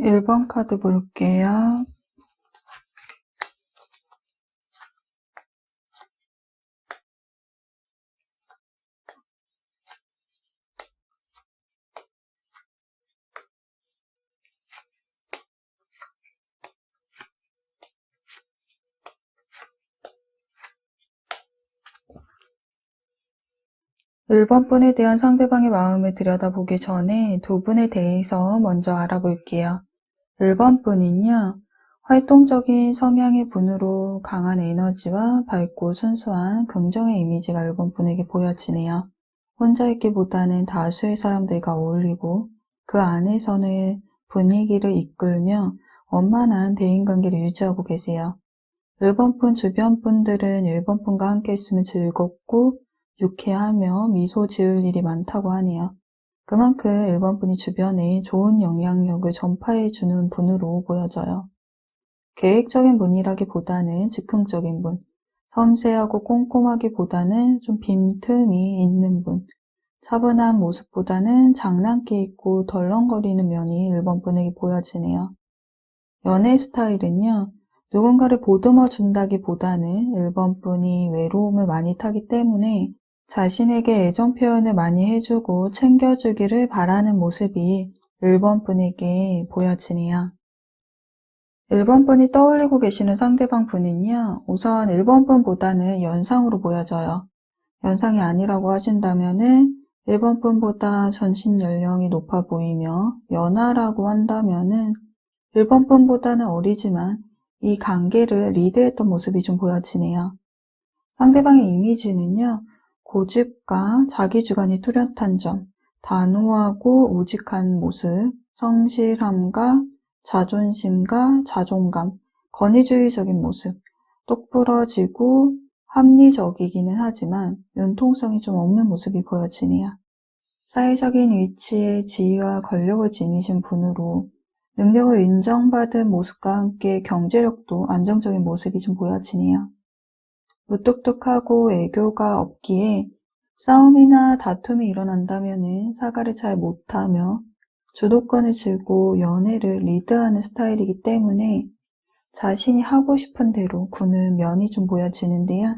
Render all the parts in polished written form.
1번 카드 볼게요. (1번) 분에 대한 상대방의 마음을 들여다보기 전에 두 분에 대해서 먼저 알아볼게요. 1번 분은요, 활동적인 성향의 분으로 강한 에너지와 밝고 순수한 긍정의 이미지가 1번 분에게 보여지네요. 혼자 있기보다는 다수의 사람들과 어울리고 그 안에서는 분위기를 이끌며 원만한 대인관계를 유지하고 계세요. 1번 분 주변 분들은 1번 분과 함께 있으면 즐겁고 유쾌하며 미소 지을 일이 많다고 하네요. 그만큼 1번 분이 주변에 좋은 영향력을 전파해주는 분으로 보여져요. 계획적인 분이라기보다는 즉흥적인 분, 섬세하고 꼼꼼하기보다는 좀 빈틈이 있는 분, 차분한 모습보다는 장난기 있고 덜렁거리는 면이 1번 분에게 보여지네요. 연애 스타일은요, 누군가를 보듬어 준다기보다는 1번 분이 외로움을 많이 타기 때문에 자신에게 애정 표현을 많이 해주고 챙겨주기를 바라는 모습이 1번 분에게 보여지네요. 1번 분이 떠올리고 계시는 상대방 분은요, 우선 1번 분보다는 연상으로 보여져요. 연상이 아니라고 하신다면은 1번 분보다 전신 연령이 높아 보이며 연하라고 한다면은 1번 분보다는 어리지만 이 관계를 리드했던 모습이 좀 보여지네요. 상대방의 이미지는요, 고집과 자기주관이 뚜렷한 점, 단호하고 우직한 모습, 성실함과 자존심과 자존감, 권위주의적인 모습, 똑부러지고 합리적이기는 하지만 융통성이 좀 없는 모습이 보여지네요. 사회적인 위치에 지위와 권력을 지니신 분으로 능력을 인정받은 모습과 함께 경제력도 안정적인 모습이 좀 보여지네요. 무뚝뚝하고 애교가 없기에 싸움이나 다툼이 일어난다면 사과를 잘 못하며 주도권을 쥐고 연애를 리드하는 스타일이기 때문에 자신이 하고 싶은 대로 구는 면이 좀 보여지는데요.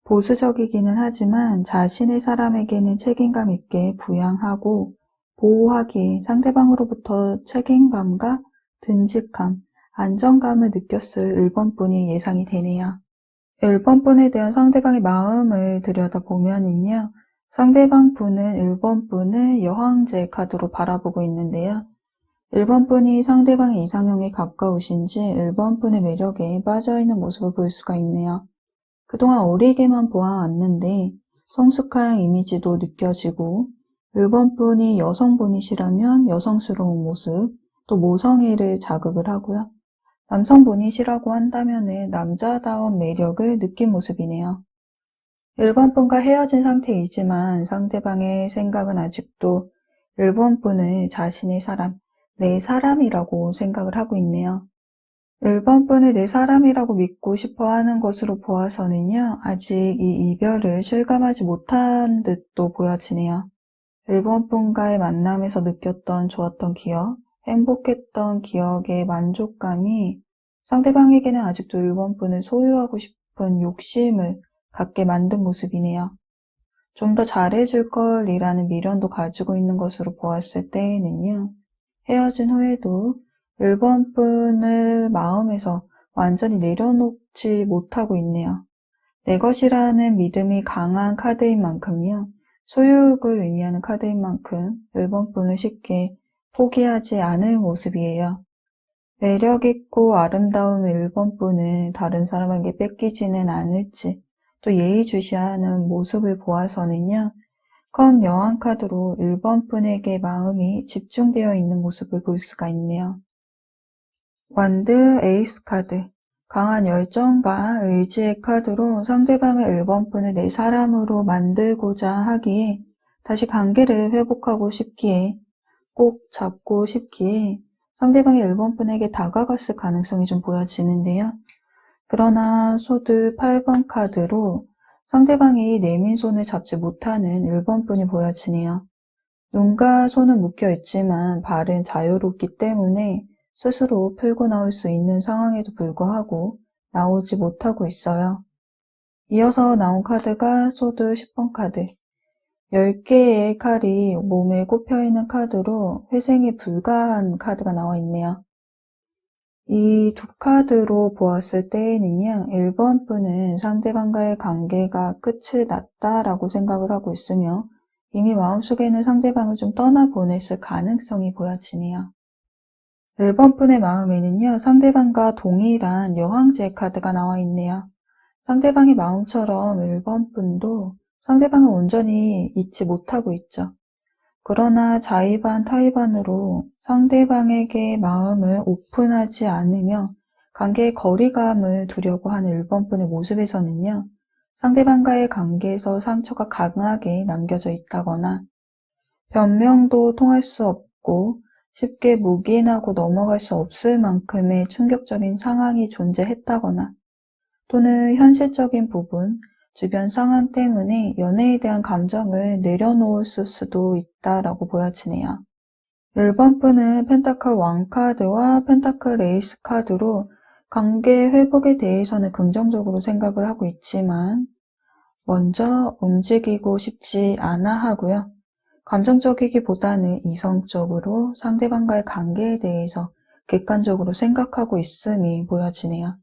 보수적이기는 하지만 자신의 사람에게는 책임감 있게 부양하고 보호하기에 상대방으로부터 책임감과 든직함, 안정감을 느꼈을 1번 분이 예상이 되네요. 1번 분에 대한 상대방의 마음을 들여다보면은요, 상대방 분은 1번 분을 여왕제 카드로 바라보고 있는데요. 1번 분이 상대방의 이상형에 가까우신지 1번 분의 매력에 빠져있는 모습을 볼 수가 있네요. 그동안 어리게만 보아왔는데 성숙한 이미지도 느껴지고 1번 분이 여성분이시라면 여성스러운 모습, 또 모성애를 자극을 하고요. 남성분이시라고 한다면 남자다운 매력을 느낀 모습이네요. 1번 분과 헤어진 상태이지만 상대방의 생각은 아직도 1번 분을 자신의 사람, 내 사람이라고 생각을 하고 있네요. 1번 분을 내 사람이라고 믿고 싶어 하는 것으로 보아서는요, 아직 이 이별을 실감하지 못한 듯도 보여지네요. 1번 분과의 만남에서 느꼈던 좋았던 기억, 행복했던 기억의 만족감이 상대방에게는 아직도 1번 분을 소유하고 싶은 욕심을 갖게 만든 모습이네요. 좀 더 잘해줄 걸이라는 미련도 가지고 있는 것으로 보았을 때에는요, 헤어진 후에도 1번 분을 마음에서 완전히 내려놓지 못하고 있네요. 내 것이라는 믿음이 강한 카드인 만큼요, 소유욕을 의미하는 카드인 만큼 1번 분을 쉽게 포기하지 않을 모습이에요. 매력있고 아름다운 1번 분은 다른 사람에게 뺏기지는 않을지, 또 예의주시하는 모습을 보아서는요, 컵 여왕 카드로 1번 분에게 마음이 집중되어 있는 모습을 볼 수가 있네요. 완드 에이스 카드, 강한 열정과 의지의 카드로 상대방의 1번 분을 내 사람으로 만들고자 하기에 다시 관계를 회복하고 싶기에 꼭 잡고 싶기에 상대방이 1번 분에게 다가갔을 가능성이 좀 보여지는데요. 그러나 소드 8번 카드로 상대방이 내민 손을 잡지 못하는 1번 분이 보여지네요. 눈과 손은 묶여 있지만 발은 자유롭기 때문에 스스로 풀고 나올 수 있는 상황에도 불구하고 나오지 못하고 있어요. 이어서 나온 카드가 소드 10번 카드. 10개의 칼이 몸에 꼽혀있는 카드로 회생이 불가한 카드가 나와 있네요. 이 두 카드로 보았을 때에는요, 1번 분은 상대방과의 관계가 끝이 났다라고 생각을 하고 있으며 이미 마음속에는 상대방을 좀 떠나보냈을 가능성이 보여지네요. 1번 분의 마음에는요, 상대방과 동일한 여왕제의 카드가 나와 있네요. 상대방의 마음처럼 1번 분도 상대방을 온전히 잊지 못하고 있죠. 그러나 자의반 타의반으로 상대방에게 마음을 오픈하지 않으며 관계의 거리감을 두려고 하는 1번 분의 모습에서는요, 상대방과의 관계에서 상처가 강하게 남겨져 있다거나 변명도 통할 수 없고 쉽게 묵인하고 넘어갈 수 없을 만큼의 충격적인 상황이 존재했다거나 또는 현실적인 부분, 주변 상황 때문에 연애에 대한 감정을 내려놓을 수도 있다라고 보여지네요. 1번 분은 펜타클 왕 카드와 펜타클 에이스 카드로 관계 회복에 대해서는 긍정적으로 생각을 하고 있지만 먼저 움직이고 싶지 않아 하고요. 감정적이기보다는 이성적으로 상대방과의 관계에 대해서 객관적으로 생각하고 있음이 보여지네요.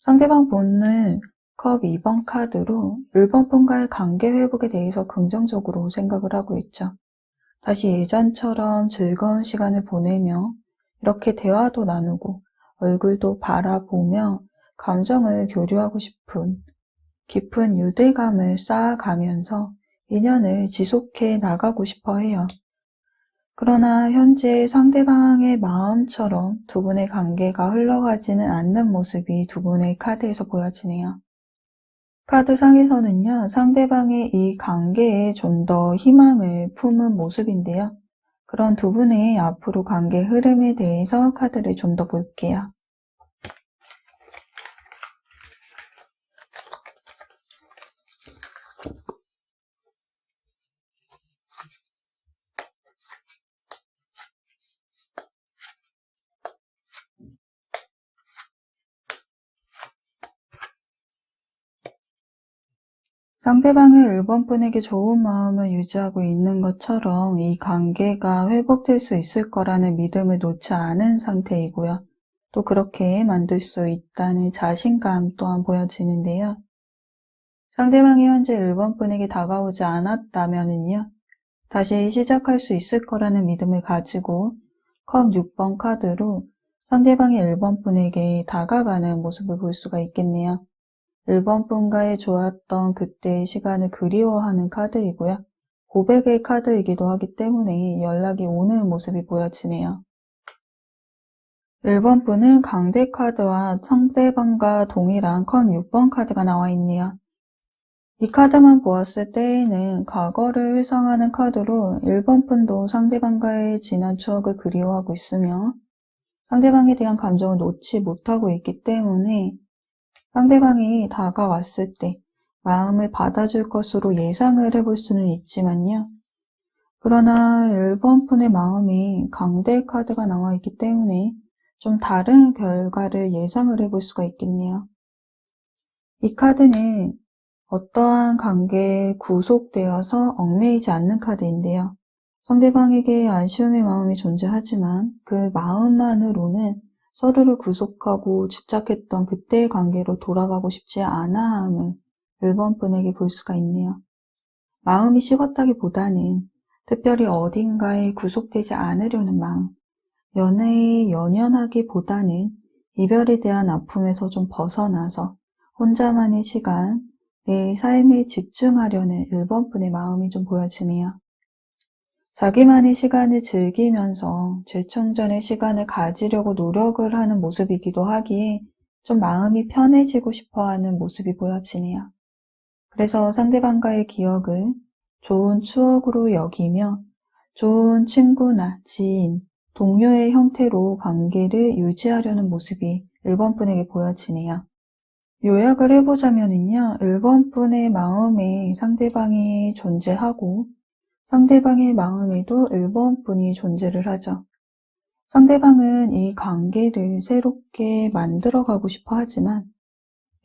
상대방 분은 컵 2번 카드로 1번 분과의 관계 회복에 대해서 긍정적으로 생각을 하고 있죠. 다시 예전처럼 즐거운 시간을 보내며 이렇게 대화도 나누고 얼굴도 바라보며 감정을 교류하고 싶은 깊은 유대감을 쌓아가면서 인연을 지속해 나가고 싶어 해요. 그러나 현재 상대방의 마음처럼 두 분의 관계가 흘러가지는 않는 모습이 두 분의 카드에서 보여지네요. 카드상에서는요, 상대방의 이 관계에 좀 더 희망을 품은 모습인데요. 그런 두 분의 앞으로 관계 흐름에 대해서 카드를 좀 더 볼게요. 상대방의 1번 분에게 좋은 마음을 유지하고 있는 것처럼 이 관계가 회복될 수 있을 거라는 믿음을 놓지 않은 상태이고요. 또 그렇게 만들 수 있다는 자신감 또한 보여지는데요. 상대방이 현재 1번 분에게 다가오지 않았다면은요, 다시 시작할 수 있을 거라는 믿음을 가지고 컵 6번 카드로 상대방이 1번 분에게 다가가는 모습을 볼 수가 있겠네요. 1번 분과의 좋았던 그때의 시간을 그리워하는 카드이고요. 고백의 카드이기도 하기 때문에 연락이 오는 모습이 보여지네요. 1번 분은 강대 카드와 상대방과 동일한 컵 6번 카드가 나와 있네요. 이 카드만 보았을 때에는 과거를 회상하는 카드로 1번 분도 상대방과의 지난 추억을 그리워하고 있으며 상대방에 대한 감정을 놓지 못하고 있기 때문에 상대방이 다가왔을 때 마음을 받아줄 것으로 예상을 해볼 수는 있지만요. 그러나 1번 분의 마음이 강대 카드가 나와 있기 때문에 좀 다른 결과를 예상을 해볼 수가 있겠네요. 이 카드는 어떠한 관계에 구속되어서 얽매이지 않는 카드인데요. 상대방에게 아쉬움의 마음이 존재하지만 그 마음만으로는 서로를 구속하고 집착했던 그때의 관계로 돌아가고 싶지 않아 함을 1번 분에게 볼 수가 있네요. 마음이 식었다기보다는 특별히 어딘가에 구속되지 않으려는 마음, 연애에 연연하기보다는 이별에 대한 아픔에서 좀 벗어나서 혼자만의 시간, 내 삶에 집중하려는 1번 분의 마음이 좀 보여지네요. 자기만의 시간을 즐기면서 재충전의 시간을 가지려고 노력을 하는 모습이기도 하기에 좀 마음이 편해지고 싶어하는 모습이 보여지네요. 그래서 상대방과의 기억을 좋은 추억으로 여기며 좋은 친구나 지인, 동료의 형태로 관계를 유지하려는 모습이 1번 분에게 보여지네요. 요약을 해보자면요, 1번 분의 마음에 상대방이 존재하고 상대방의 마음에도 1번 분이 존재를 하죠. 상대방은 이 관계를 새롭게 만들어가고 싶어 하지만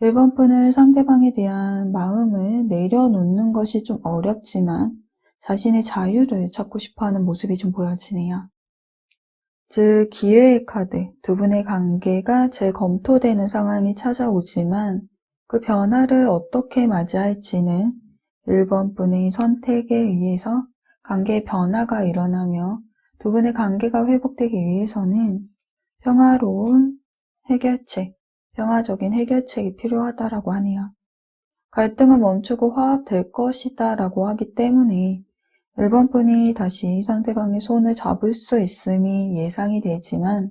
1번 분은 상대방에 대한 마음을 내려놓는 것이 좀 어렵지만 자신의 자유를 찾고 싶어하는 모습이 좀 보여지네요. 즉, 기회의 카드, 두 분의 관계가 재검토되는 상황이 찾아오지만 그 변화를 어떻게 맞이할지는 1번 분의 선택에 의해서 관계의 변화가 일어나며 두 분의 관계가 회복되기 위해서는 평화로운 해결책, 평화적인 해결책이 필요하다라고 하네요. 갈등은 멈추고 화합될 것이다 라고 하기 때문에 1번 분이 다시 상대방의 손을 잡을 수 있음이 예상이 되지만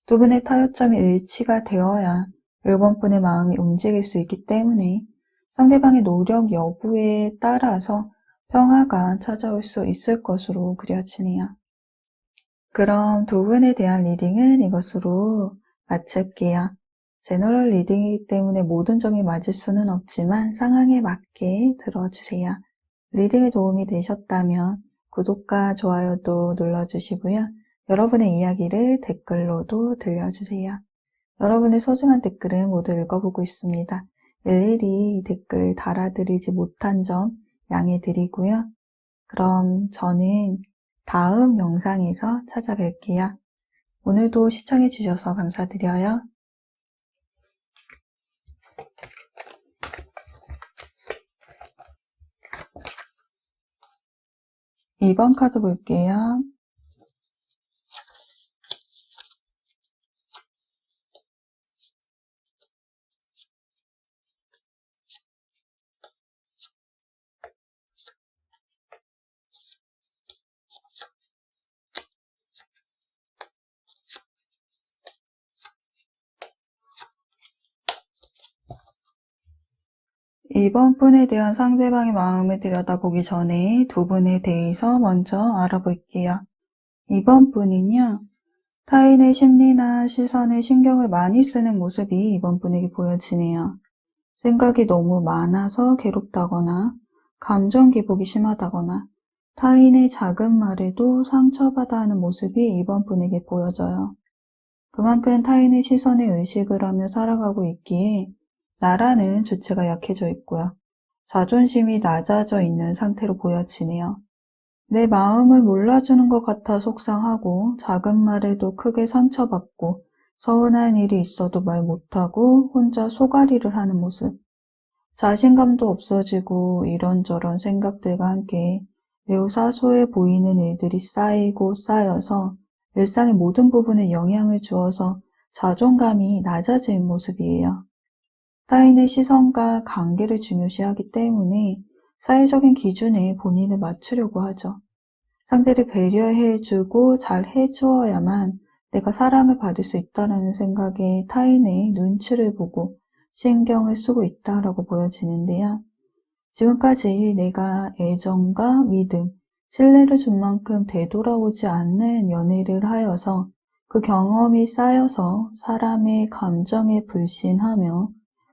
두 분의 타협점이 일치가 되어야 1번 분의 마음이 움직일 수 있기 때문에 상대방의 노력 여부에 따라서 평화가 찾아올 수 있을 것으로 그려지네요. 그럼 두 분에 대한 리딩은 이것으로 마칠게요. 제너럴 리딩이기 때문에 모든 점이 맞을 수는 없지만 상황에 맞게 들어주세요. 리딩에 도움이 되셨다면 구독과 좋아요도 눌러주시고요. 여러분의 이야기를 댓글로도 들려주세요. 여러분의 소중한 댓글은 모두 읽어보고 있습니다. 일일이 댓글 달아드리지 못한 점 양해드리고요. 그럼 저는 다음 영상에서 찾아뵐게요. 오늘도 시청해주셔서 감사드려요. 2번 카드 볼게요. 이번 분에 대한 상대방의 마음을 들여다보기 전에 두 분에 대해서 먼저 알아볼게요. 이번 분은요, 타인의 심리나 시선에 신경을 많이 쓰는 모습이 이번 분에게 보여지네요. 생각이 너무 많아서 괴롭다거나 감정 기복이 심하다거나 타인의 작은 말에도 상처받아 하는 모습이 이번 분에게 보여져요. 그만큼 타인의 시선에 의식을 하며 살아가고 있기에 나라는 주체가 약해져 있고요. 자존심이 낮아져 있는 상태로 보여지네요. 내 마음을 몰라주는 것 같아 속상하고 작은 말에도 크게 상처받고 서운한 일이 있어도 말 못하고 혼자 소가리를 하는 모습. 자신감도 없어지고 이런저런 생각들과 함께 매우 사소해 보이는 일들이 쌓이고 쌓여서 일상의 모든 부분에 영향을 주어서 자존감이 낮아진 모습이에요. 타인의 시선과 관계를 중요시하기 때문에 사회적인 기준에 본인을 맞추려고 하죠. 상대를 배려해주고 잘 해주어야만 내가 사랑을 받을 수 있다는 생각에 타인의 눈치를 보고 신경을 쓰고 있다라고 보여지는데요. 지금까지 내가 애정과 믿음, 신뢰를 준 만큼 되돌아오지 않는 연애를 하여서 그 경험이 쌓여서 사람의 감정에 불신하며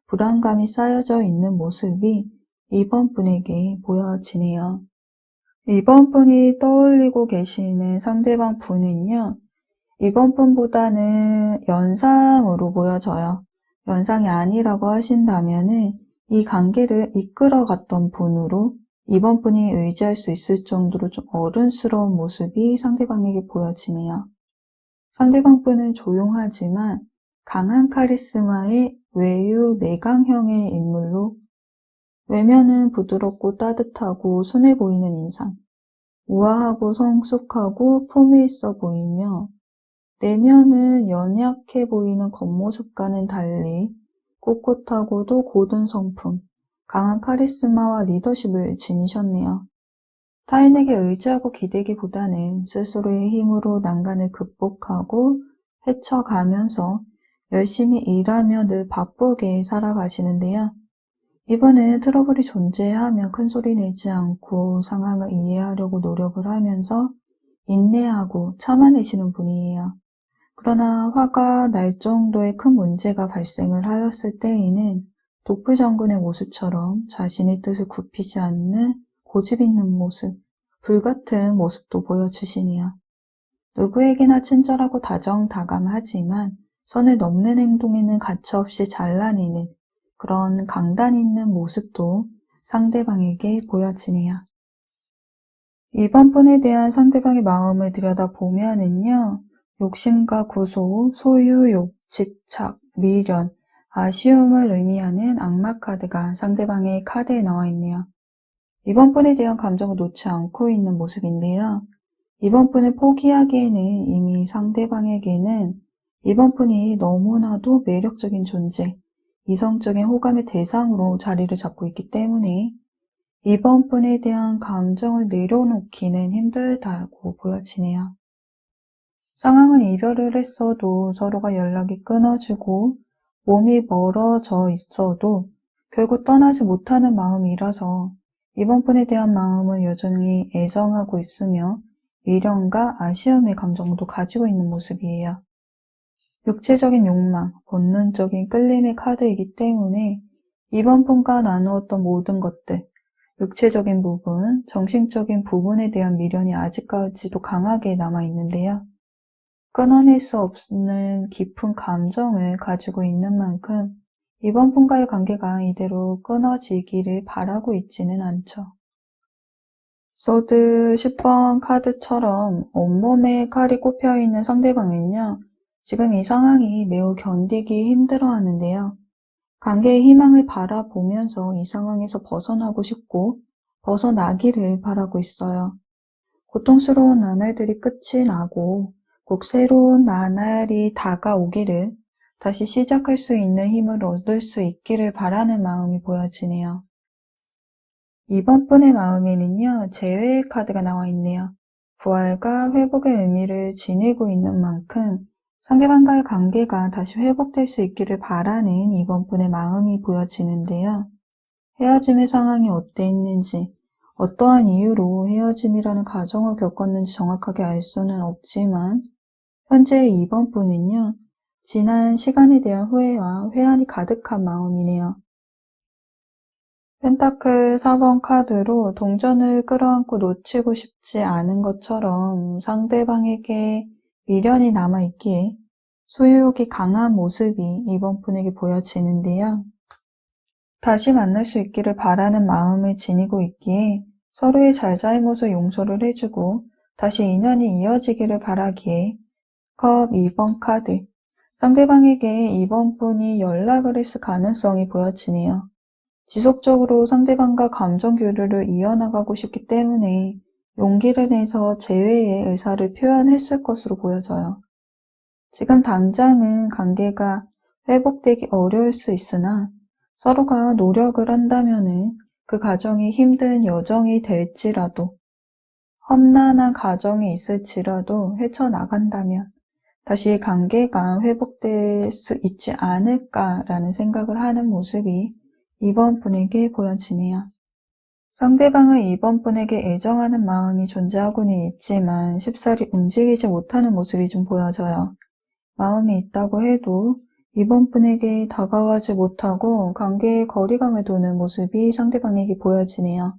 불안감이 쌓여져 있는 모습이 이번 분에게 보여지네요. 이번 분이 떠올리고 계시는 상대방 분은요, 이번 분보다는 연상으로 보여져요. 연상이 아니라고 하신다면은 이 관계를 이끌어갔던 분으로 이번 분이 의지할 수 있을 정도로 좀 어른스러운 모습이 상대방에게 보여지네요. 상대방 분은 조용하지만 강한 카리스마의 외유 내강형의 인물로 외면은 부드럽고 따뜻하고 순해 보이는 인상, 우아하고 성숙하고 품위 있어 보이며 내면은 연약해 보이는 겉모습과는 달리 꼿꼿하고도 고든 성품, 강한 카리스마와 리더십을 지니셨네요. 타인에게 의지하고 기대기보다는 스스로의 힘으로 난간을 극복하고 헤쳐가면서 열심히 일하며 늘 바쁘게 살아가시는데요. 이번엔 트러블이 존재하며 큰 소리 내지 않고 상황을 이해하려고 노력을 하면서 인내하고 참아내시는 분이에요. 그러나 화가 날 정도의 큰 문제가 발생을 하였을 때에는 독불장군의 모습처럼 자신의 뜻을 굽히지 않는 고집 있는 모습, 불같은 모습도 보여주시네요. 누구에게나 친절하고 다정다감하지만 선을 넘는 행동에는 가차없이 잘라내는 그런 강단 있는 모습도 상대방에게 보여지네요. 이번 분에 대한 상대방의 마음을 들여다보면은요, 욕심과 구소, 소유욕, 집착, 미련, 아쉬움을 의미하는 악마 카드가 상대방의 카드에 나와 있네요. 이번 분에 대한 감정을 놓지 않고 있는 모습인데요. 이번 분을 포기하기에는 이미 상대방에게는 이번 분이 너무나도 매력적인 존재, 이성적인 호감의 대상으로 자리를 잡고 있기 때문에 이번 분에 대한 감정을 내려놓기는 힘들다고 보여지네요. 상황은 이별을 했어도 서로가 연락이 끊어지고 몸이 멀어져 있어도 결국 떠나지 못하는 마음이라서 이번 분에 대한 마음은 여전히 애정하고 있으며 미련과 아쉬움의 감정도 가지고 있는 모습이에요. 육체적인 욕망, 본능적인 끌림의 카드이기 때문에 이번 분과 나누었던 모든 것들, 육체적인 부분, 정신적인 부분에 대한 미련이 아직까지도 강하게 남아있는데요. 끊어낼 수 없는 깊은 감정을 가지고 있는 만큼 이번 분과의 관계가 이대로 끊어지기를 바라고 있지는 않죠. 소드 10번 카드처럼 온몸에 칼이 꼽혀있는 상대방은요, 지금 이 상황이 매우 견디기 힘들어하는데요. 관계의 희망을 바라보면서 이 상황에서 벗어나고 싶고 벗어나기를 바라고 있어요. 고통스러운 나날들이 끝이 나고 꼭 새로운 나날이 다가오기를, 다시 시작할 수 있는 힘을 얻을 수 있기를 바라는 마음이 보여지네요. 이번 분의 마음에는요, 재회의 카드가 나와 있네요. 부활과 회복의 의미를 지니고 있는 만큼 상대방과의 관계가 다시 회복될 수 있기를 바라는 이번 분의 마음이 보여지는데요. 헤어짐의 상황이 어땠는지, 어떠한 이유로 헤어짐이라는 과정을 겪었는지 정확하게 알 수는 없지만 현재 이번 분은요, 지난 시간에 대한 후회와 회한이 가득한 마음이네요. 펜타클 4번 카드로 동전을 끌어안고 놓치고 싶지 않은 것처럼 상대방에게 미련이 남아있기에 소유욕이 강한 모습이 이번 분에게 보여지는데요. 다시 만날 수 있기를 바라는 마음을 지니고 있기에 서로의 잘잘못을 용서를 해주고 다시 인연이 이어지기를 바라기에 컵 2번 카드, 상대방에게 이번 분이 연락을 했을 가능성이 보여지네요. 지속적으로 상대방과 감정 교류를 이어나가고 싶기 때문에 용기를 내서 재회의 의사를 표현했을 것으로 보여져요. 지금 당장은 관계가 회복되기 어려울 수 있으나 서로가 노력을 한다면은 그 과정이 힘든 여정이 될지라도, 험난한 과정이 있을지라도 헤쳐나간다면 다시 관계가 회복될 수 있지 않을까라는 생각을 하는 모습이 이번 분에게 보여지네요. 상대방은 이번 분에게 애정하는 마음이 존재하고는 있지만 쉽사리 움직이지 못하는 모습이 좀 보여져요. 마음이 있다고 해도 이번 분에게 다가가지 못하고 관계에 거리감을 두는 모습이 상대방에게 보여지네요.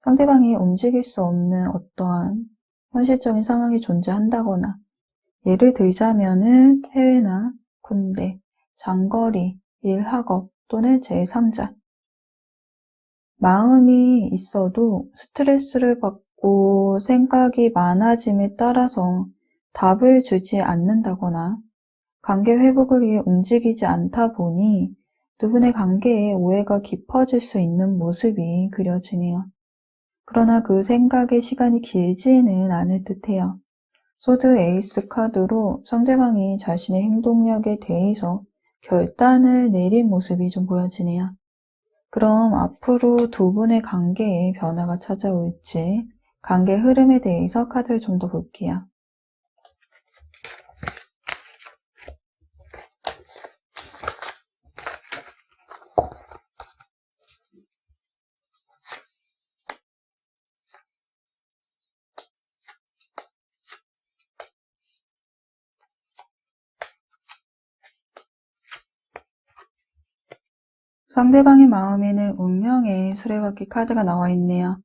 상대방이 움직일 수 없는 어떠한 현실적인 상황이 존재한다거나, 예를 들자면은 해외나 군대, 장거리, 일학업 또는 제3자. 마음이 있어도 스트레스를 받고 생각이 많아짐에 따라서 답을 주지 않는다거나 관계 회복을 위해 움직이지 않다 보니 두 분의 관계에 오해가 깊어질 수 있는 모습이 그려지네요. 그러나 그 생각의 시간이 길지는 않을 듯해요. 소드 에이스 카드로 상대방이 자신의 행동력에 대해서 결단을 내린 모습이 좀 보여지네요. 그럼 앞으로 두 분의 관계에 변화가 찾아올지, 관계 흐름에 대해서 카드를 좀 더 볼게요. 상대방의 마음에는 운명의 수레바퀴 카드가 나와 있네요.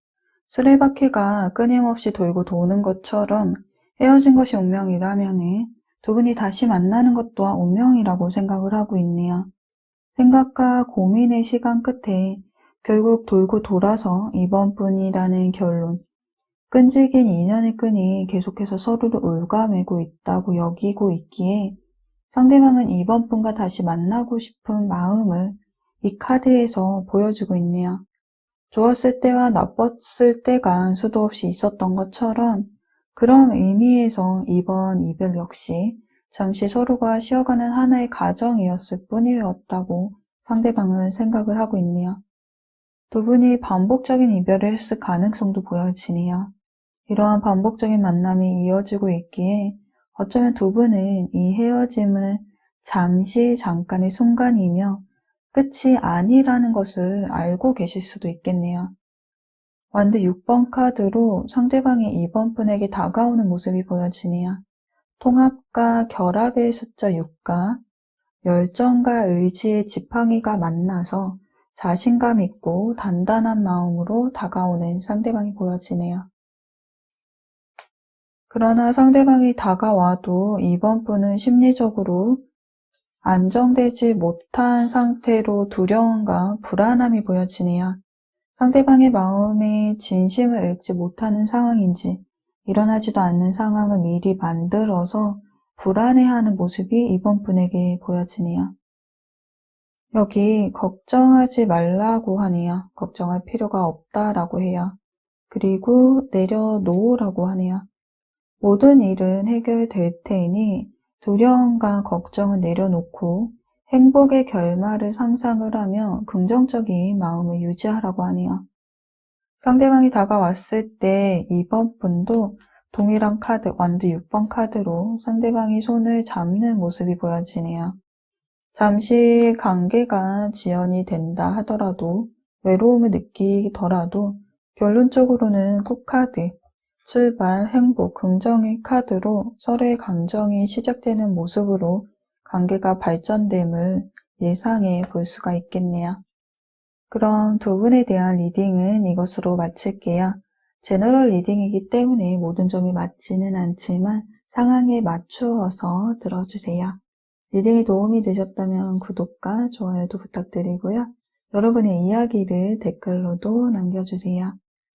수레바퀴가 끊임없이 돌고 도는 것처럼 헤어진 것이 운명이라면 두 분이 다시 만나는 것 또한 운명이라고 생각을 하고 있네요. 생각과 고민의 시간 끝에 결국 돌고 돌아서 이번 분이라는 결론, 끈질긴 인연의 끈이 계속해서 서로를 올가매고 있다고 여기고 있기에 상대방은 이번 분과 다시 만나고 싶은 마음을 이 카드에서 보여주고 있네요. 좋았을 때와 나빴을 때가 수도 없이 있었던 것처럼 그런 의미에서 이번 이별 역시 잠시 서로가 쉬어가는 하나의 과정이었을 뿐이었다고 상대방은 생각을 하고 있네요. 두 분이 반복적인 이별을 했을 가능성도 보여지네요. 이러한 반복적인 만남이 이어지고 있기에 어쩌면 두 분은 이 헤어짐을 잠깐의 순간이며 끝이 아니라는 것을 알고 계실 수도 있겠네요. 완드 6번 카드로 상대방이 이번 분에게 다가오는 모습이 보여지네요. 통합과 결합의 숫자 6과 열정과 의지의 지팡이가 만나서 자신감 있고 단단한 마음으로 다가오는 상대방이 보여지네요. 그러나 상대방이 다가와도 이번 분은 심리적으로 안정되지 못한 상태로 두려움과 불안함이 보여지네요. 상대방의 마음에 진심을 읽지 못하는 상황인지 일어나지도 않는 상황을 미리 만들어서 불안해하는 모습이 이번 분에게 보여지네요. 여기 걱정하지 말라고 하네요. 걱정할 필요가 없다라고 해요. 그리고 내려놓으라고 하네요. 모든 일은 해결될 테니 두려움과 걱정은 내려놓고 행복의 결말을 상상을 하며 긍정적인 마음을 유지하라고 하네요. 상대방이 다가왔을 때 이번 분도 동일한 카드, 완드 6번 카드로 상대방이 손을 잡는 모습이 보여지네요. 잠시 관계가 지연이 된다 하더라도 외로움을 느끼더라도 결론적으로는 꽃카드, 출발, 행복, 긍정의 카드로 서로의 감정이 시작되는 모습으로 관계가 발전됨을 예상해 볼 수가 있겠네요. 그럼 두 분에 대한 리딩은 이것으로 마칠게요. 제너럴 리딩이기 때문에 모든 점이 맞지는 않지만 상황에 맞추어서 들어주세요. 리딩이 도움이 되셨다면 구독과 좋아요도 부탁드리고요. 여러분의 이야기를 댓글로도 남겨주세요.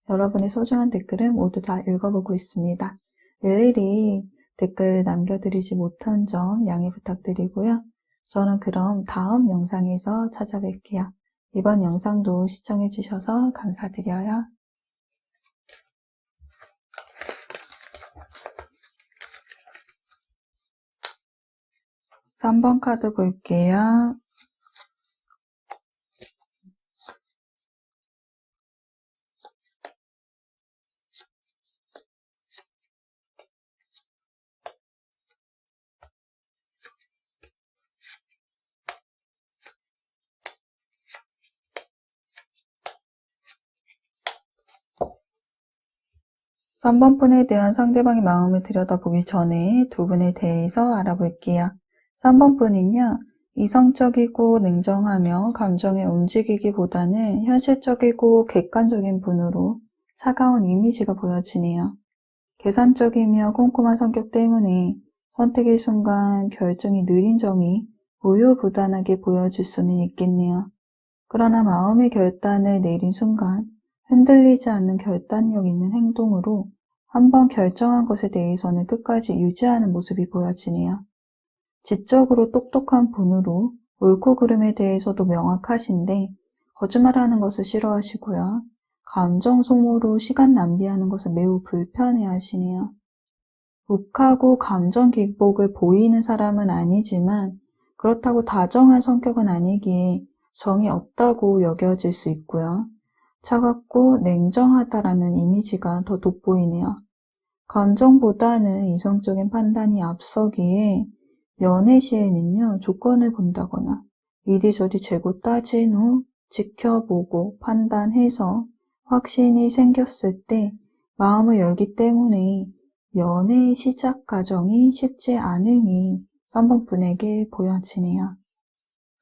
여러분의 소중한 댓글은 모두 다 읽어보고 있습니다. 일일이 댓글 남겨드리지 못한 점 양해 부탁드리고요. 저는 그럼 다음 영상에서 찾아뵐게요. 이번 영상도 시청해주셔서 감사드려요. 3번 카드 볼게요. 삼 번 분에 대한 상대방의 마음을 들여다보기 전에 두 분에 대해서 알아볼게요. 3번 분은요, 이성적이고 냉정하며 감정에 움직이기보다는 현실적이고 객관적인 분으로 차가운 이미지가 보여지네요. 계산적이며 꼼꼼한 성격 때문에 선택의 순간 결정이 느린 점이 우유부단하게 보여질 수는 있겠네요. 그러나 마음의 결단을 내린 순간 흔들리지 않는 결단력 있는 행동으로 한번 결정한 것에 대해서는 끝까지 유지하는 모습이 보여지네요. 지적으로 똑똑한 분으로 옳고 그름에 대해서도 명확하신데 거짓말하는 것을 싫어하시고요. 감정 소모로 시간 낭비하는 것을 매우 불편해 하시네요. 욱하고 감정 기복을 보이는 사람은 아니지만 그렇다고 다정한 성격은 아니기에 정이 없다고 여겨질 수 있고요. 차갑고 냉정하다라는 이미지가 더 돋보이네요. 감정보다는 이성적인 판단이 앞서기에 연애 시에는요, 조건을 본다거나 이리저리 재고 따진 후 지켜보고 판단해서 확신이 생겼을 때 마음을 열기 때문에 연애의 시작 과정이 쉽지 않음이 3번 분에게 보여지네요.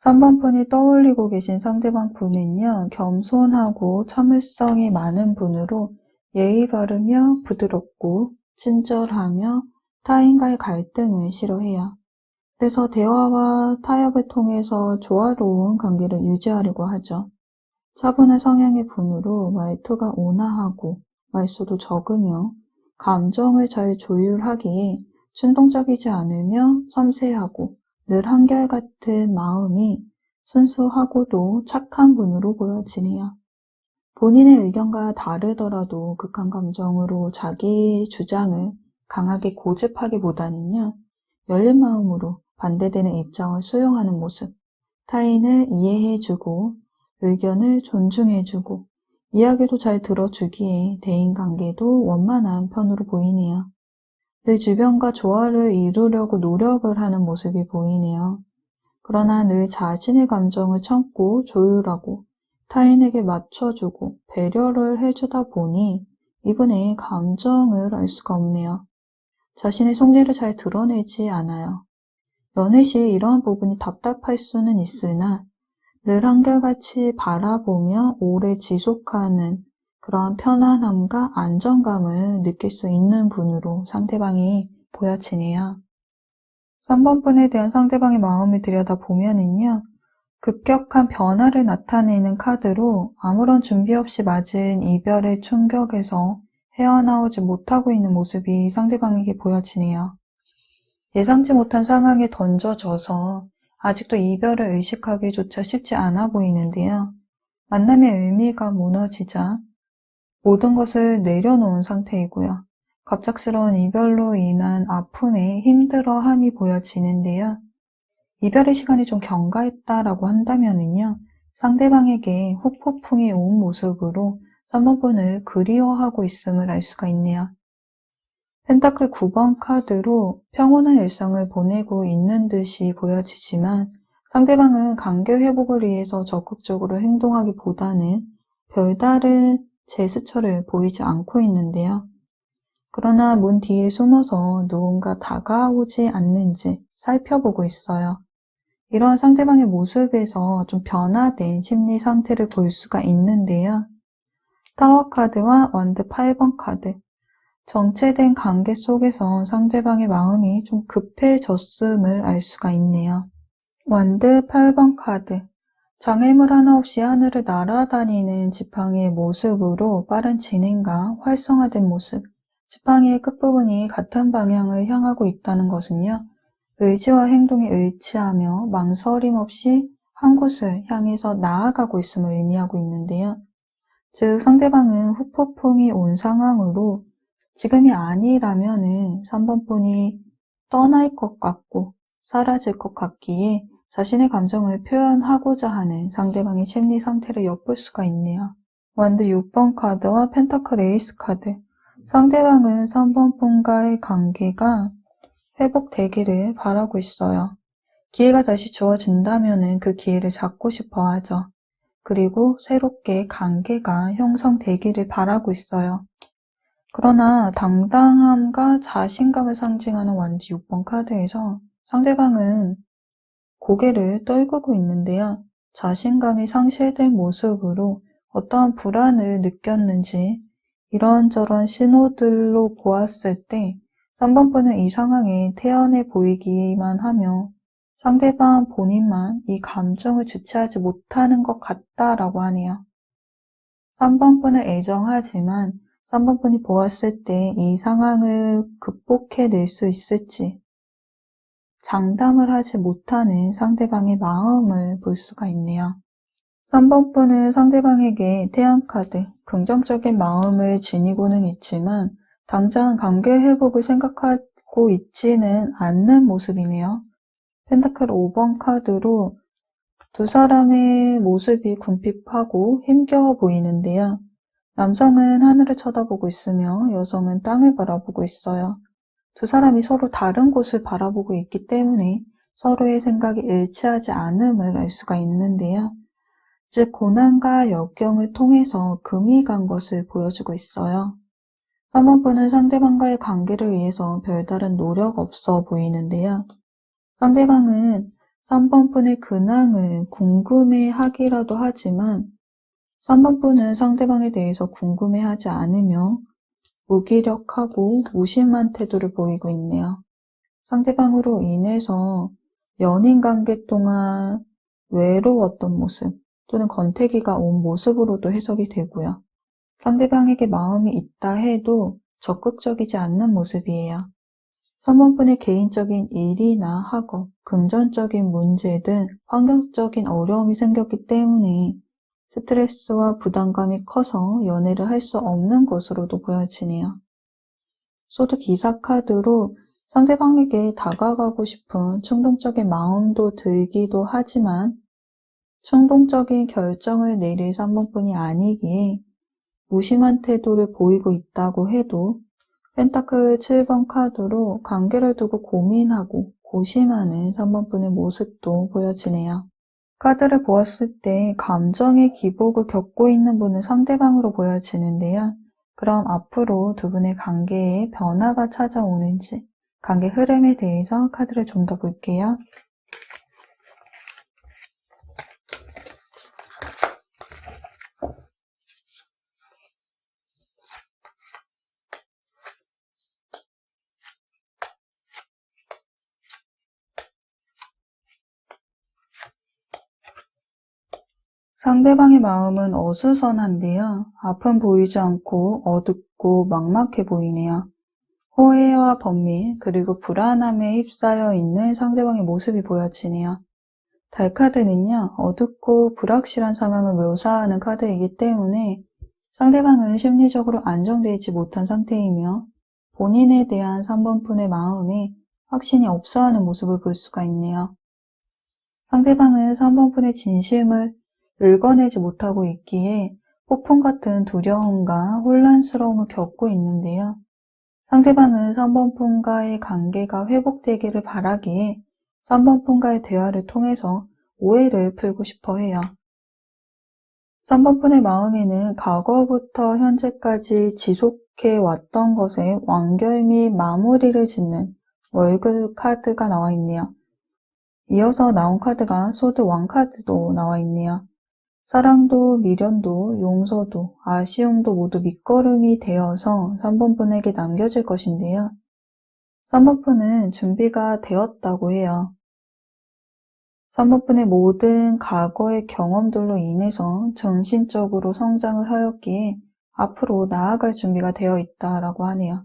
3번 분이 떠올리고 계신 상대방 분은요, 겸손하고 참을성이 많은 분으로 예의 바르며 부드럽고 친절하며 타인과의 갈등을 싫어해요. 그래서 대화와 타협을 통해서 조화로운 관계를 유지하려고 하죠. 차분한 성향의 분으로 말투가 온화하고 말수도 적으며 감정을 잘 조율하기에 충동적이지 않으며 섬세하고 늘 한결같은 마음이 순수하고도 착한 분으로 보여지네요. 본인의 의견과 다르더라도 극한 감정으로 자기 주장을 강하게 고집하기보다는요, 열린 마음으로 반대되는 입장을 수용하는 모습, 타인을 이해해주고 의견을 존중해주고 이야기도 잘 들어주기에 대인관계도 원만한 편으로 보이네요. 늘 주변과 조화를 이루려고 노력을 하는 모습이 보이네요. 그러나 늘 자신의 감정을 참고 조율하고 타인에게 맞춰주고 배려를 해주다 보니 이분의 감정을 알 수가 없네요. 자신의 속내를 잘 드러내지 않아요. 연애 시 이러한 부분이 답답할 수는 있으나 늘 한결같이 바라보며 오래 지속하는 그러한 편안함과 안정감을 느낄 수 있는 분으로 상대방이 보여지네요. 3번 분에 대한 상대방의 마음을 들여다보면은요, 급격한 변화를 나타내는 카드로 아무런 준비 없이 맞은 이별의 충격에서 헤어나오지 못하고 있는 모습이 상대방에게 보여지네요. 예상치 못한 상황에 던져져서 아직도 이별을 의식하기조차 쉽지 않아 보이는데요. 만남의 의미가 무너지자 모든 것을 내려놓은 상태이고요. 갑작스러운 이별로 인한 아픔에 힘들어함이 보여지는데요. 이별의 시간이 좀 경과했다라고 한다면은요, 상대방에게 후폭풍이 온 모습으로 3번 분을 그리워하고 있음을 알 수가 있네요. 펜타클 9번 카드로 평온한 일상을 보내고 있는 듯이 보여지지만 상대방은 관계 회복을 위해서 적극적으로 행동하기보다는 별다른 제스처를 보이지 않고 있는데요. 그러나 문 뒤에 숨어서 누군가 다가오지 않는지 살펴보고 있어요. 이런 상대방의 모습에서 좀 변화된 심리 상태를 볼 수가 있는데요. 타워 카드와 원드 8번 카드. 정체된 관계 속에서 상대방의 마음이 좀 급해졌음을 알 수가 있네요. 원드 8번 카드. 장애물 하나 없이 하늘을 날아다니는 지팡이의 모습으로 빠른 진행과 활성화된 모습. 지팡이의 끝부분이 같은 방향을 향하고 있다는 것은요, 의지와 행동이 일치하며 망설임 없이 한 곳을 향해서 나아가고 있음을 의미하고 있는데요. 즉 상대방은 후폭풍이 온 상황으로 지금이 아니라면은 3번 분이 떠날 것 같고 사라질 것 같기에 자신의 감정을 표현하고자 하는 상대방의 심리 상태를 엿볼 수가 있네요. 원드 6번 카드와 펜타클 에이스 카드. 상대방은 3번 분과의 관계가 회복되기를 바라고 있어요. 기회가 다시 주어진다면은 그 기회를 잡고 싶어 하죠. 그리고 새롭게 관계가 형성되기를 바라고 있어요. 그러나 당당함과 자신감을 상징하는 원드 6번 카드에서 상대방은 고개를 떨구고 있는데요. 자신감이 상실된 모습으로 어떠한 불안을 느꼈는지 이런저런 신호들로 보았을 때 3번 분은 이 상황에 태연해 보이기만 하며 상대방 본인만 이 감정을 주체하지 못하는 것 같다라고 하네요. 3번 분을 애정하지만 3번 분이 보았을 때 이 상황을 극복해낼 수 있을지 장담을 하지 못하는 상대방의 마음을 볼 수가 있네요. 3번 분은 상대방에게 태양카드, 긍정적인 마음을 지니고는 있지만 당장 관계 회복을 생각하고 있지는 않는 모습이네요. 펜타클 5번 카드로 두 사람의 모습이 궁핍하고 힘겨워 보이는데요. 남성은 하늘을 쳐다보고 있으며 여성은 땅을 바라보고 있어요. 두 사람이 서로 다른 곳을 바라보고 있기 때문에 서로의 생각이 일치하지 않음을 알 수가 있는데요. 즉 고난과 역경을 통해서 금이 간 것을 보여주고 있어요. 3번 분은 상대방과의 관계를 위해서 별다른 노력 없어 보이는데요. 상대방은 3번 분의 근황을 궁금해하기라도 하지만 3번 분은 상대방에 대해서 궁금해하지 않으며 무기력하고 무심한 태도를 보이고 있네요. 상대방으로 인해서 연인 관계 동안 외로웠던 모습 또는 권태기가 온 모습으로도 해석이 되고요. 상대방에게 마음이 있다 해도 적극적이지 않는 모습이에요. 3번 분의 개인적인 일이나 학업, 금전적인 문제 등 환경적인 어려움이 생겼기 때문에 스트레스와 부담감이 커서 연애를 할 수 없는 것으로도 보여지네요. 소드 기사 카드로 상대방에게 다가가고 싶은 충동적인 마음도 들기도 하지만 충동적인 결정을 내릴 3번 분이 아니기에 무심한 태도를 보이고 있다고 해도 펜타클 7번 카드로 관계를 두고 고민하고 고심하는 3번 분의 모습도 보여지네요. 카드를 보았을 때 감정의 기복을 겪고 있는 분은 상대방으로 보여지는데요. 그럼 앞으로 두 분의 관계에 변화가 찾아오는지 관계 흐름에 대해서 카드를 좀 더 볼게요. 상대방의 마음은 어수선한데요. 앞은 보이지 않고 어둡고 막막해 보이네요. 호해와 번민 그리고 불안함에 휩싸여 있는 상대방의 모습이 보여지네요. 달카드는요. 어둡고 불확실한 상황을 묘사하는 카드이기 때문에 상대방은 심리적으로 안정되지 못한 상태이며 본인에 대한 3번 분의 마음에 확신이 없어하는 모습을 볼 수가 있네요. 상대방은 3번 분의 진심을 읽어내지 못하고 있기에 폭풍 같은 두려움과 혼란스러움을 겪고 있는데요. 상대방은 3번 분과의 관계가 회복되기를 바라기에 3번 분과의 대화를 통해서 오해를 풀고 싶어 해요. 3번 분의 마음에는 과거부터 현재까지 지속해 왔던 것에 완결 및 마무리를 짓는 월급 카드가 나와 있네요. 이어서 나온 카드가 소드 왕 카드도 나와 있네요. 사랑도 미련도 용서도 아쉬움도 모두 밑거름이 되어서 3번 분에게 남겨질 것인데요. 3번 분은 준비가 되었다고 해요. 3번 분의 모든 과거의 경험들로 인해서 정신적으로 성장을 하였기에 앞으로 나아갈 준비가 되어 있다라고 하네요.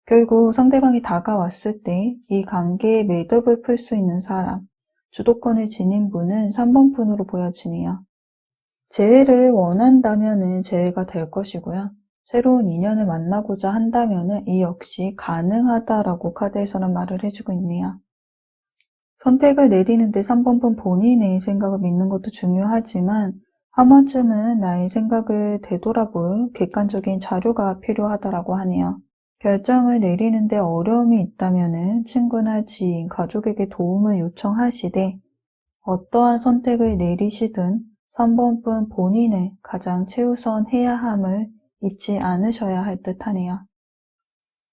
결국 상대방이 다가왔을 때 이 관계에 매듭을 풀 수 있는 사람, 주도권을 지닌 분은 3번 분으로 보여지네요. 재회를 원한다면은 재회가 될 것이고요. 새로운 인연을 만나고자 한다면은 이 역시 가능하다라고 카드에서는 말을 해주고 있네요. 선택을 내리는데 3번 분 본인의 생각을 믿는 것도 중요하지만 한 번쯤은 나의 생각을 되돌아볼 객관적인 자료가 필요하다라고 하네요. 결정을 내리는데 어려움이 있다면은 친구나 지인, 가족에게 도움을 요청하시되 어떠한 선택을 내리시든 3번 분 본인을 가장 최우선해야 함을 잊지 않으셔야 할 듯하네요.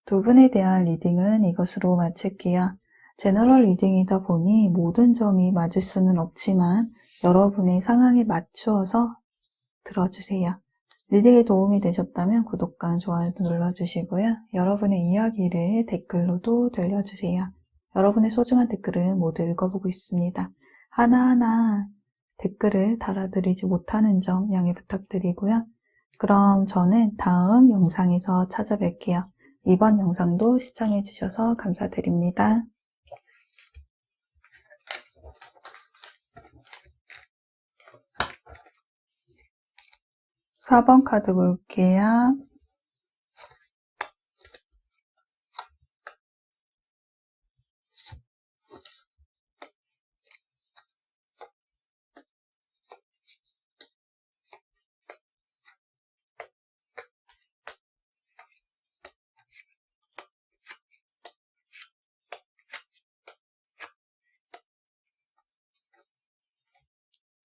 두 분에 대한 리딩은 이것으로 마칠게요. 제너럴 리딩이다 보니 모든 점이 맞을 수는 없지만 여러분의 상황에 맞추어서 들어주세요. 리딩에 도움이 되셨다면 구독과 좋아요도 눌러주시고요. 여러분의 이야기를 댓글로도 들려주세요. 여러분의 소중한 댓글은 모두 읽어보고 있습니다. 하나하나 댓글을 달아드리지 못하는 점 양해 부탁드리고요. 그럼 저는 다음 영상에서 찾아뵐게요. 이번 영상도 시청해주셔서 감사드립니다. 4번 카드 볼게요.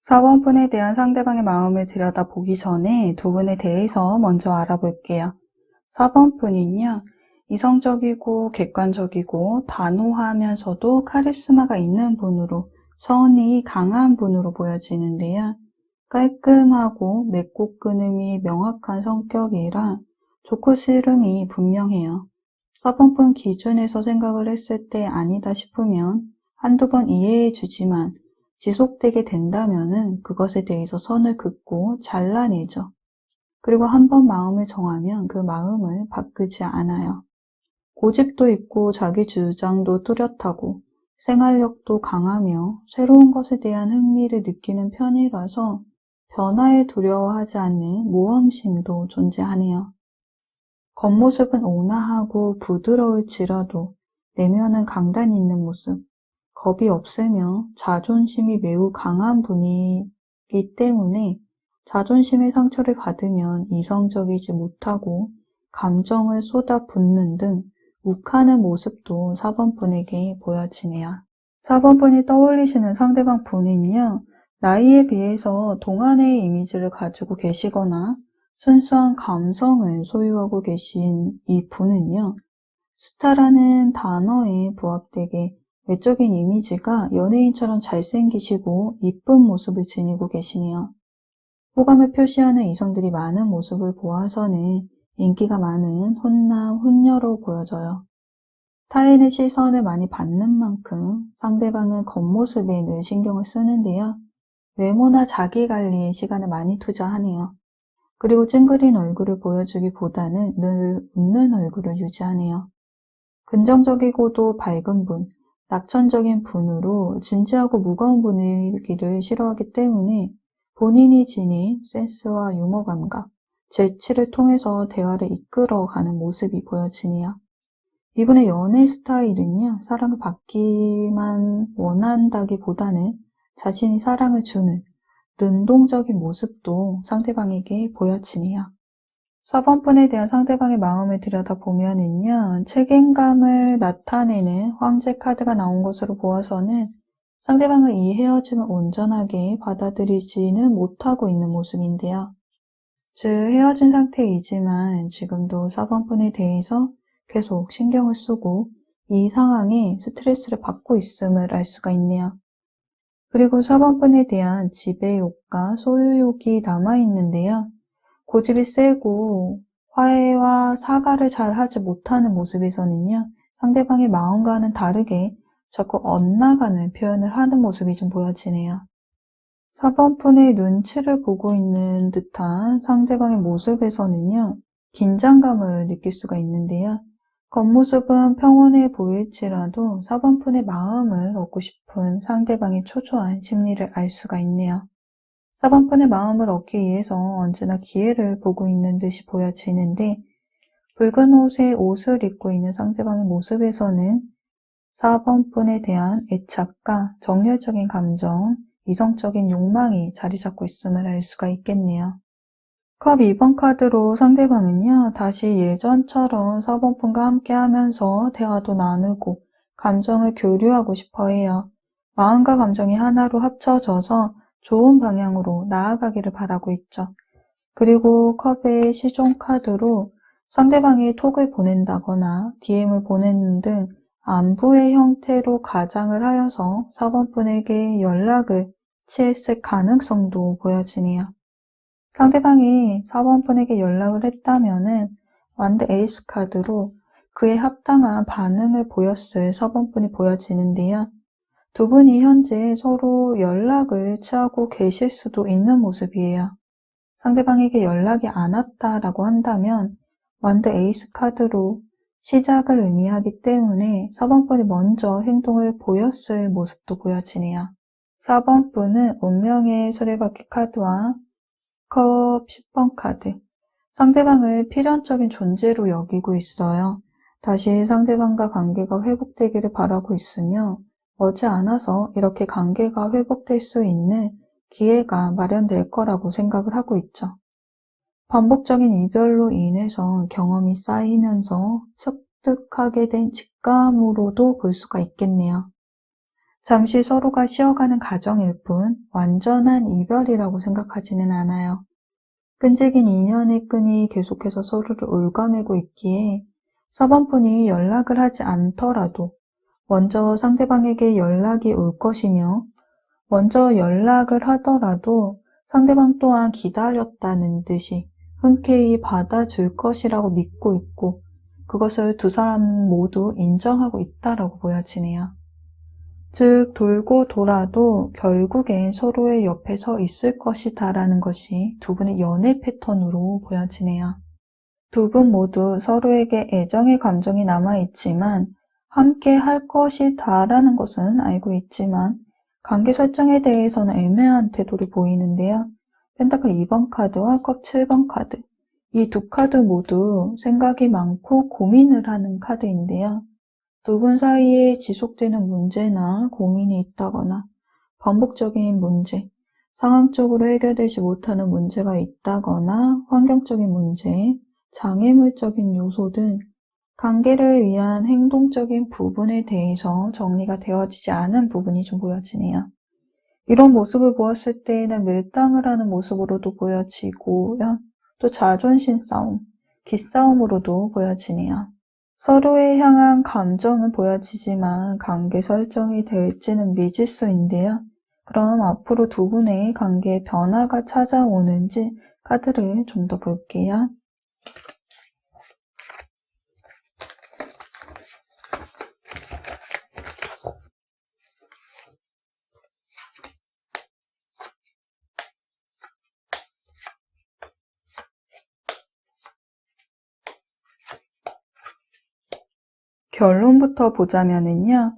사원분에 대한 상대방의 마음을 들여다보기 전에 두 분에 대해서 먼저 알아볼게요. 4번분은요. 이성적이고 객관적이고 단호하면서도 카리스마가 있는 분으로 선이 강한 분으로 보여지는데요. 깔끔하고 맺고 끊음이 명확한 성격이라 좋고 싫음이 분명해요. 4번분 기준에서 생각을 했을 때 아니다 싶으면 한두 번 이해해 주지만 지속되게 된다면은 그것에 대해서 선을 긋고 잘라내죠. 그리고 한 번 마음을 정하면 그 마음을 바꾸지 않아요. 고집도 있고 자기 주장도 뚜렷하고 생활력도 강하며 새로운 것에 대한 흥미를 느끼는 편이라서 변화에 두려워하지 않는 모험심도 존재하네요. 겉모습은 온화하고 부드러울지라도 내면은 강단이 있는 모습, 겁이 없으며 자존심이 매우 강한 분이기 때문에 자존심의 상처를 받으면 이성적이지 못하고 감정을 쏟아붓는 등 욱하는 모습도 4번분에게 보여지네요. 4번분이 떠올리시는 상대방 분은요, 나이에 비해서 동안의 이미지를 가지고 계시거나 순수한 감성을 소유하고 계신 이 분은요, 스타라는 단어에 부합되게 외적인 이미지가 연예인처럼 잘생기시고 이쁜 모습을 지니고 계시네요. 호감을 표시하는 이성들이 많은 모습을 보아서는 인기가 많은 훈남, 훈녀로 보여져요. 타인의 시선을 많이 받는 만큼 상대방은 겉모습에 늘 신경을 쓰는데요. 외모나 자기관리에 시간을 많이 투자하네요. 그리고 찡그린 얼굴을 보여주기보다는 늘 웃는 얼굴을 유지하네요. 긍정적이고도 밝은 분, 낙천적인 분으로 진지하고 무거운 분위기를 싫어하기 때문에 본인이 지닌 센스와 유머 감각, 재치를 통해서 대화를 이끌어가는 모습이 보여지네요. 이분의 연애 스타일은요, 사랑을 받기만 원한다기보다는 자신이 사랑을 주는 능동적인 모습도 상대방에게 보여지네요. 4번분에 대한 상대방의 마음을 들여다보면은요, 책임감을 나타내는 황제 카드가 나온 것으로 보아서는 상대방은 이 헤어짐을 온전하게 받아들이지는 못하고 있는 모습인데요. 즉, 헤어진 상태이지만 지금도 4번분에 대해서 계속 신경을 쓰고 이 상황에 스트레스를 받고 있음을 알 수가 있네요. 그리고 4번분에 대한 지배욕과 소유욕이 남아있는데요. 고집이 세고 화해와 사과를 잘 하지 못하는 모습에서는요. 상대방의 마음과는 다르게 자꾸 엇나가는 표현을 하는 모습이 좀 보여지네요. 4번분의 눈치를 보고 있는 듯한 상대방의 모습에서는요. 긴장감을 느낄 수가 있는데요. 겉모습은 평온해 보일지라도 4번분의 마음을 얻고 싶은 상대방의 초조한 심리를 알 수가 있네요. 4번분의 마음을 얻기 위해서 언제나 기회를 보고 있는 듯이 보여지는데 붉은 옷에 옷을 입고 있는 상대방의 모습에서는 4번분에 대한 애착과 정열적인 감정, 이성적인 욕망이 자리 잡고 있음을 알 수가 있겠네요. 컵 2번 카드로 상대방은요, 다시 예전처럼 4번분과 함께 하면서 대화도 나누고 감정을 교류하고 싶어 해요. 마음과 감정이 하나로 합쳐져서 좋은 방향으로 나아가기를 바라고 있죠. 그리고 컵의 시종 카드로 상대방이 톡을 보낸다거나 DM을 보내는 등 안부의 형태로 가장을 하여서 4번분에게 연락을 취했을 가능성도 보여지네요. 상대방이 4번분에게 연락을 했다면은 완드 에이스 카드로 그에 합당한 반응을 보였을 4번분이 보여지는데요. 두 분이 현재 서로 연락을 취하고 계실 수도 있는 모습이에요. 상대방에게 연락이 안 왔다라고 한다면 완드 에이스 카드로 시작을 의미하기 때문에 4번분이 먼저 행동을 보였을 모습도 보여지네요. 4번분은 운명의 수레바퀴 카드와 컵 10번 카드, 상대방을 필연적인 존재로 여기고 있어요. 다시 상대방과 관계가 회복되기를 바라고 있으며 머지않아서 이렇게 관계가 회복될 수 있는 기회가 마련될 거라고 생각을 하고 있죠. 반복적인 이별로 인해서 경험이 쌓이면서 습득하게 된 직감으로도 볼 수가 있겠네요. 잠시 서로가 쉬어가는 과정일 뿐 완전한 이별이라고 생각하지는 않아요. 끈질긴 인연의 끈이 계속해서 서로를 올가매고 있기에 4번분이 연락을 하지 않더라도 먼저 상대방에게 연락이 올 것이며 먼저 연락을 하더라도 상대방 또한 기다렸다는 듯이 흔쾌히 받아줄 것이라고 믿고 있고 그것을 두 사람 모두 인정하고 있다라고 보여지네요. 즉 돌고 돌아도 결국엔 서로의 옆에 서 있을 것이다라는 것이 두 분의 연애 패턴으로 보여지네요. 두 분 모두 서로에게 애정의 감정이 남아있지만 함께 할 것이다라는 것은 알고 있지만 관계 설정에 대해서는 애매한 태도를 보이는데요. 펜타클 2번 카드와 컵 7번 카드, 이 두 카드 모두 생각이 많고 고민을 하는 카드인데요. 두 분 사이에 지속되는 문제나 고민이 있다거나 반복적인 문제, 상황적으로 해결되지 못하는 문제가 있다거나 환경적인 문제, 장애물적인 요소 등 관계를 위한 행동적인 부분에 대해서 정리가 되어지지 않은 부분이 좀 보여지네요. 이런 모습을 보았을 때에는 밀당을 하는 모습으로도 보여지고요. 또 자존심 싸움, 기싸움으로도 보여지네요. 서로에 향한 감정은 보여지지만 관계 설정이 될지는 미지수인데요. 그럼 앞으로 두 분의 관계에 변화가 찾아오는지 카드를 좀 더 볼게요. 결론부터 보자면은요.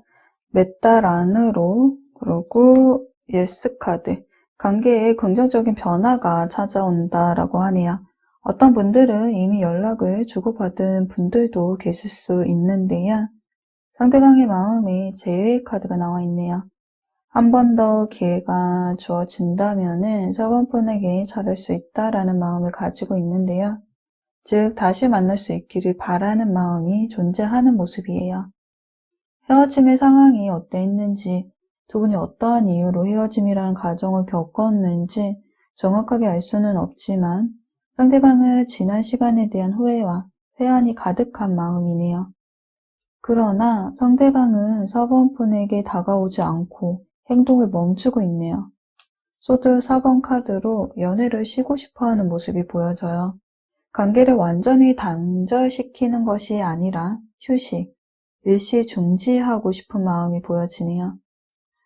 몇 달 안으로 그리고 예스 카드, 관계에 긍정적인 변화가 찾아온다라고 하네요. 어떤 분들은 이미 연락을 주고받은 분들도 계실 수 있는데요. 상대방의 마음에 제외의 카드가 나와 있네요. 한 번 더 기회가 주어진다면은 저번분에게 잘할 수 있다라는 마음을 가지고 있는데요. 즉 다시 만날 수 있기를 바라는 마음이 존재하는 모습이에요. 헤어짐의 상황이 어땠는지, 두 분이 어떠한 이유로 헤어짐이라는 과정을 겪었는지 정확하게 알 수는 없지만 상대방은 지난 시간에 대한 후회와 회한이 가득한 마음이네요. 그러나 상대방은 4번 분에게 다가오지 않고 행동을 멈추고 있네요. 소드 4번 카드로 연애를 쉬고 싶어하는 모습이 보여져요. 관계를 완전히 단절시키는 것이 아니라 휴식, 일시 중지하고 싶은 마음이 보여지네요.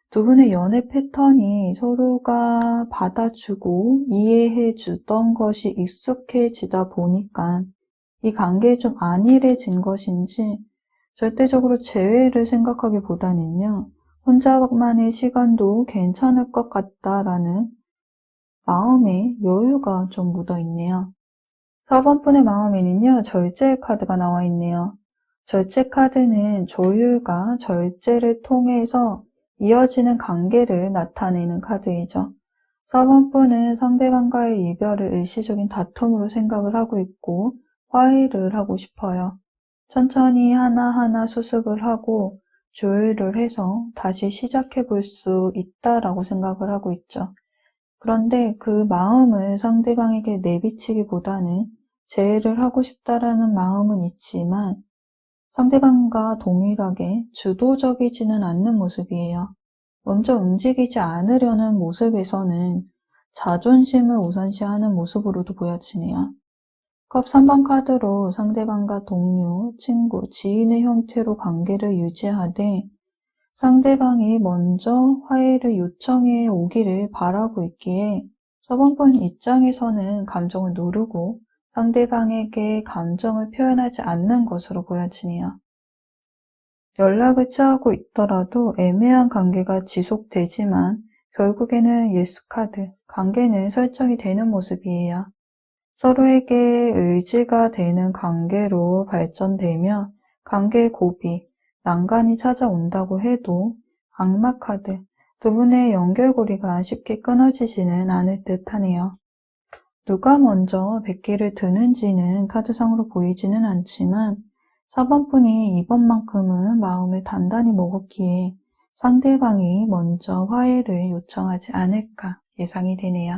두 분의 연애 패턴이 서로가 받아주고 이해해주던 것이 익숙해지다 보니까 이 관계에 좀 안일해진 것인지 절대적으로 재회를 생각하기보다는요. 혼자만의 시간도 괜찮을 것 같다라는 마음의 여유가 좀 묻어있네요. 4번 분의 마음에는요. 절제 카드가 나와 있네요. 절제 카드는 조율과 절제를 통해서 이어지는 관계를 나타내는 카드이죠. 4번 분은 상대방과의 이별을 일시적인 다툼으로 생각을 하고 있고 화해를 하고 싶어요. 천천히 하나하나 수습을 하고 조율을 해서 다시 시작해 볼 수 있다라고 생각을 하고 있죠. 그런데 그 마음을 상대방에게 내비치기보다는 재회를 하고 싶다라는 마음은 있지만 상대방과 동일하게 주도적이지는 않는 모습이에요. 먼저 움직이지 않으려는 모습에서는 자존심을 우선시하는 모습으로도 보여지네요. 컵 3번 카드로 상대방과 동료, 친구, 지인의 형태로 관계를 유지하되 상대방이 먼저 화해를 요청해 오기를 바라고 있기에 4번 분 입장에서는 감정을 누르고 상대방에게 감정을 표현하지 않는 것으로 보여지네요. 연락을 취하고 있더라도 애매한 관계가 지속되지만 결국에는 예스 카드, 관계는 설정이 되는 모습이에요. 서로에게 의지가 되는 관계로 발전되며 관계의 고비, 난간이 찾아온다고 해도 악마 카드, 두 분의 연결고리가 쉽게 끊어지지는 않을 듯하네요. 누가 먼저 백기를 드는지는 카드상으로 보이지는 않지만 4번 분이 2번만큼은 마음을 단단히 먹었기에 상대방이 먼저 화해를 요청하지 않을까 예상이 되네요.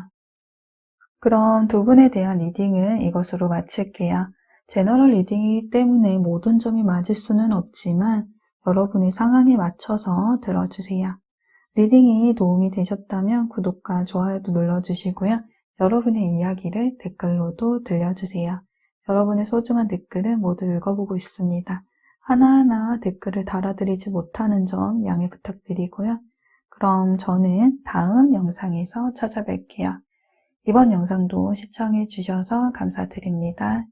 그럼 두 분에 대한 리딩은 이것으로 마칠게요. 제너럴 리딩이기 때문에 모든 점이 맞을 수는 없지만 여러분의 상황에 맞춰서 들어주세요. 리딩이 도움이 되셨다면 구독과 좋아요도 눌러주시고요. 여러분의 이야기를 댓글로도 들려주세요. 여러분의 소중한 댓글은 모두 읽어보고 있습니다. 하나하나 댓글을 달아드리지 못하는 점 양해 부탁드리고요. 그럼 저는 다음 영상에서 찾아뵐게요. 이번 영상도 시청해 주셔서 감사드립니다.